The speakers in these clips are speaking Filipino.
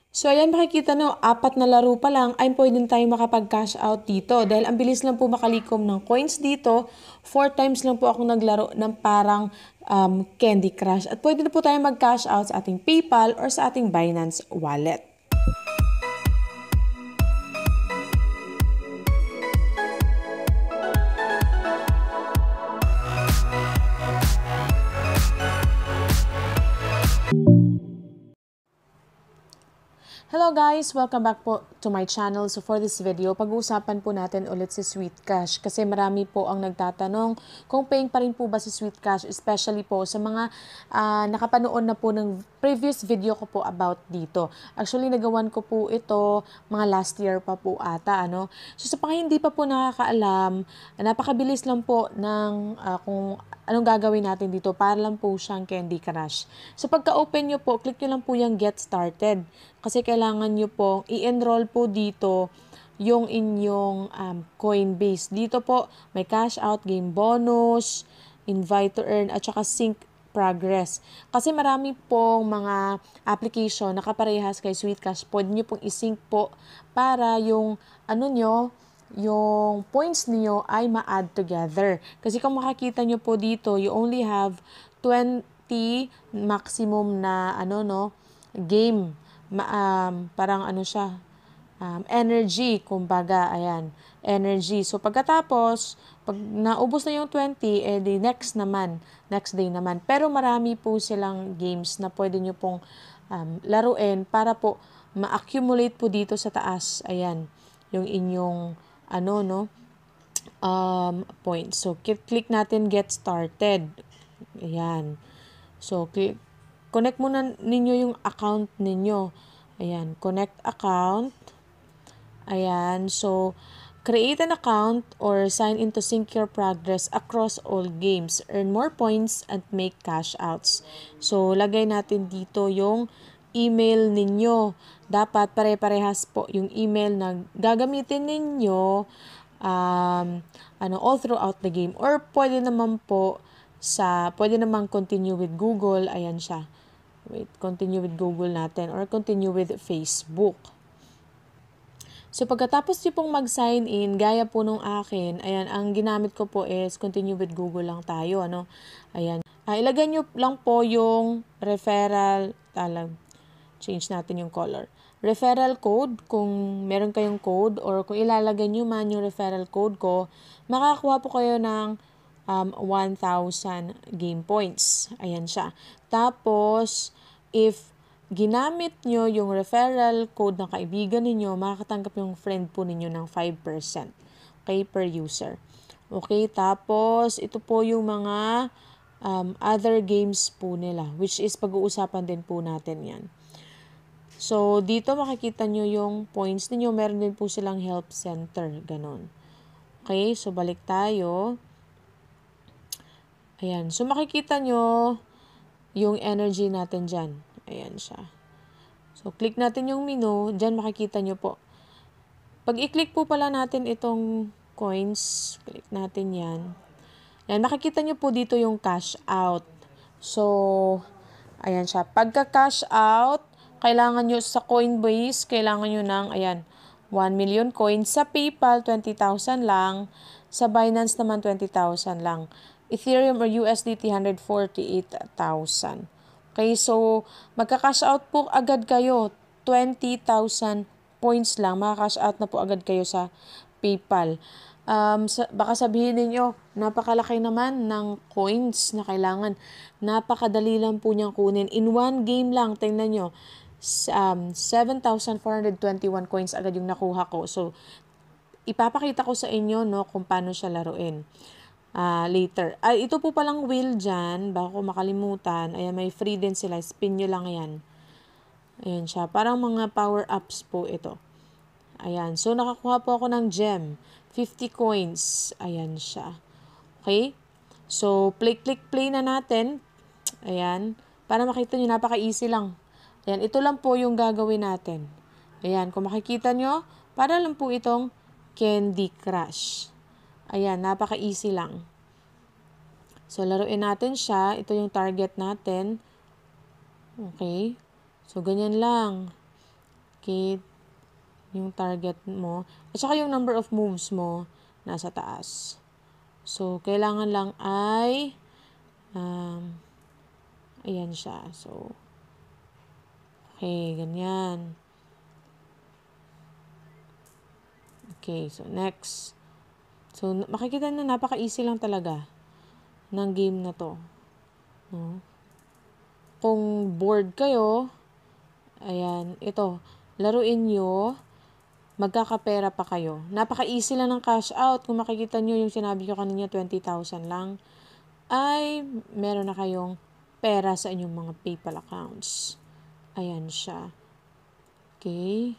So, ayan makikita nyo, 4 na laro pa lang ay pwede tayong makapag-cash out dito. Dahil ang bilis lang po makalikom ng coins dito, 4 times lang po ako naglaro ng parang Candy Crush. At pwede na po tayong mag-cash out sa ating PayPal or sa ating Binance wallet. Hello guys! Welcome back po to my channel. So for this video, pag-uusapan po natin ulit si Sweet Cash kasi marami po ang nagtatanong kung paying pa rin po ba si Sweet Cash, especially po sa mga nakapanood na po ng previous video ko po about dito. Actually, nagawan ko po ito mga last year pa po ata. So sa mga hindi pa po nakakaalam, napakabilis lang po ng kung anong gagawin natin dito para lang po siyang Candy Crush. So pagka-open nyo po, click nyo lang po yung Get Started. Kasi kailangan nyo pong i-enroll po dito yung inyong Coinbase. Dito po may cash out, game bonus, invite to earn, at saka sync progress. Kasi marami pong mga application na kaparehas kay Sweet Cash. Pwede nyo pong i-sync po para yung yung points niyo ay ma-add together. Kasi kung makakita nyo po dito, you only have 20 maximum na game. Parang siya, energy, kumbaga, ayan, energy. So, pagkatapos, pag naubos na yung 20, di next day naman. Pero marami po silang games na pwede nyo pong laruin para po ma-accumulate po dito sa taas, ayan, yung inyong, points. So, click natin Get Started. Ayan. So, connect muna ninyo yung account ninyo. Ayan, connect account. Ayan, so create an account or sign in to sync your progress across all games. Earn more points and make cash outs. So, lagay natin dito yung email ninyo. Dapat pare-parehas po yung email na gagamitin ninyo all throughout the game. Or pwede naman po pwede naman continue with Google. Ayan siya. Wait, continue with Google natin or continue with Facebook. So, pagkatapos nyo pong mag-sign in, gaya po nung akin, ayan, ang ginamit ko po is continue with Google lang tayo, Ayan. Ilagay nyo lang po yung referral, change natin yung color. Referral code, kung meron kayong code, or kung ilalagay nyo man yung referral code ko, makakakuha po kayo ng 1,000 game points. Ayan siya. Tapos, if ginamit nyo yung referral code ng kaibigan ninyo, makakatanggap yung friend po ninyo ng 5%. Okay, per user. Okay, tapos ito po yung mga other games po nila, which is pag-uusapan din po natin yan. So, dito makikita nyo yung points ninyo. Meron din po silang help center. Ganon. Okay, so balik tayo. Ayan, so makikita nyo yung energy natin dyan. Ayan siya. So, click natin yung menu. Diyan makikita nyo po. Pag i-click po pala natin itong coins, click natin yan. Ayan, makikita nyo po dito yung cash out. So, ayan siya. Pagka-cash out, kailangan nyo sa Coinbase, kailangan nyo ng, 1 million coins. Sa PayPal, 20,000 lang. Sa Binance naman, 20,000 lang. Ethereum or USDT, 148,000. Okay, so magka-cash out po agad kayo. 20,000 points lang. Maka-cash out na po agad kayo sa PayPal. Baka sabihin ninyo, napakalaki naman ng coins na kailangan. Napakadali lang po niyang kunin. In one game lang, tingnan nyo, 7,421 coins agad yung nakuha ko. So, ipapakita ko sa inyo kung paano siya laruin. Later. Ito po palang wheel dyan, baka ko makalimutan. Ayan, may free din sila. Spin nyo lang yan. Ayan siya. Parang mga power-ups po ito. Ayan. So, nakakuha po ako ng gem. 50 coins. Ayan siya. Okay? So, click play na natin. Ayan. Para makita nyo, napaka-easy lang. Ayan. Ito lang po yung gagawin natin. Ayan. Kung makikita nyo, para lang po itong Candy Crush. Ayan, napaka-easy lang. So, laruin natin siya. Ito yung target natin. Okay. So, ganyan lang. Okay, yung target mo. At saka yung number of moves mo nasa taas. So, kailangan lang ay ayan siya. So, okay, ganyan. Okay, so next. So, makikita na napaka-easy lang talaga ng game na to. No? Kung bored kayo, ayan, ito, laruin nyo, magkakapera pa kayo. Napaka-easy lang ng cash out. Kung makikita nyo yung sinabi ko kanina, 20,000 lang, ay meron na kayong pera sa inyong mga PayPal accounts. Ayan siya. Okay.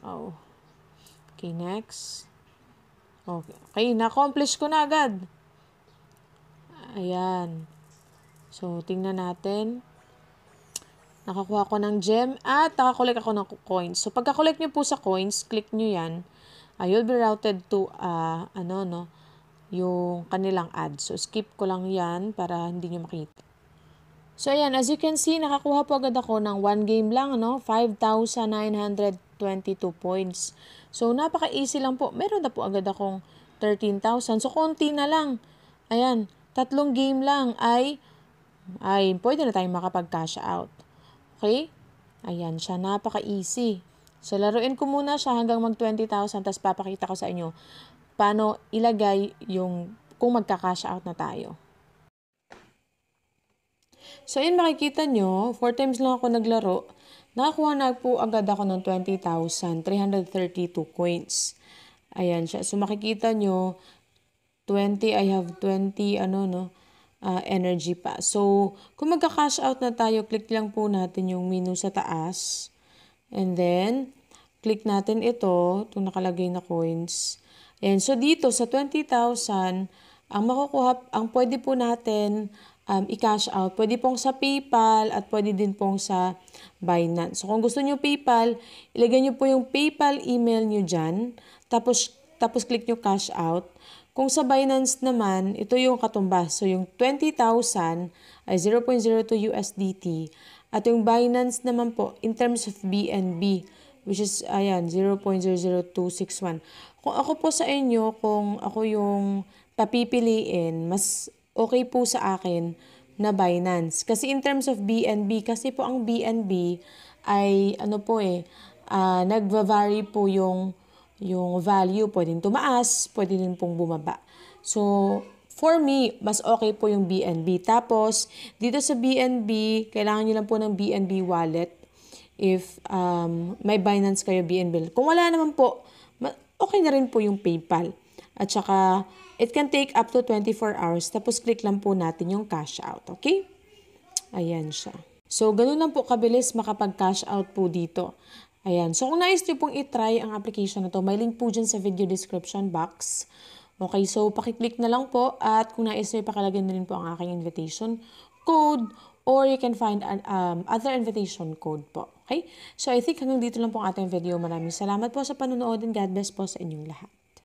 Oh. Okay, next. Okay, na-accomplish ko na agad. Ayan. So, tingnan natin. Nakakuha ko ng gem at nakakolect ako ng coins. So, pagka-collect nyo po sa coins, click nyo yan. You'll be routed to, yung kanilang ad. So, skip ko lang yan para hindi nyo makita. So, ayan. As you can see, nakakuha po agad ako ng 1 game lang, 5,922 points. So, napaka-easy lang po. Meron na po agad akong 13,000. So, konti na lang. Ayan. 3 game lang ay pwede na tayong makapag-cash out. Okay? Ayan siya. Napaka-easy. So, laruin ko muna siya hanggang mag 20,000 tapos papakita ko sa inyo paano ilagay yung kung magka-cash out na tayo. So, yun makikita nyo, 4 times lang ako naglaro. Nakakuha na po agad ako ng 20,332 coins. Ayan siya. So, makikita nyo, 20, I have 20, energy pa. So, kung magka-cash out na tayo, click lang po natin yung menu sa taas. And then, click natin ito, itong nakalagay na coins. And so, dito sa 20,000, ang pwede po natin i-cash out, pwede pong sa PayPal at pwede din pong sa Binance. So, kung gusto nyo PayPal, ilagay nyo po yung PayPal email nyo dyan, tapos click nyo cash out. Kung sa Binance naman, ito yung katumbas. So, yung 20,000 ay 0.02 USDT. At yung Binance naman po, in terms of BNB, which is, 0.00261. Kung ako po sa inyo, kung ako yung papipiliin, mas okay po sa akin na Binance. Kasi in terms of BNB, kasi po ang BNB ay, nagva-vary po yung value, pwedeng tumaas, pwede din pong bumaba. So, for me, mas okay po yung BNB. Tapos, dito sa BNB, kailangan nyo lang po ng BNB wallet if may Binance kayo BNB. Kung wala naman po, okay na rin po yung PayPal. At saka, it can take up to 24 hours. Tapos, click lang po natin yung cash out. Okay? Ayan siya. So, ganun lang po kabilis makapag-cash out po dito. Ayan. So, kung nais nyo pong itry ang application na to, may link po dyan sa video description box. Okay, so pakiclick na lang po at kung nais nyo, ipakalagay na rin po ang aking invitation code or you can find other invitation code po. Okay? So, I think hanggang dito lang po ang ating video. Maraming salamat po sa panonood and God bless po sa inyong lahat.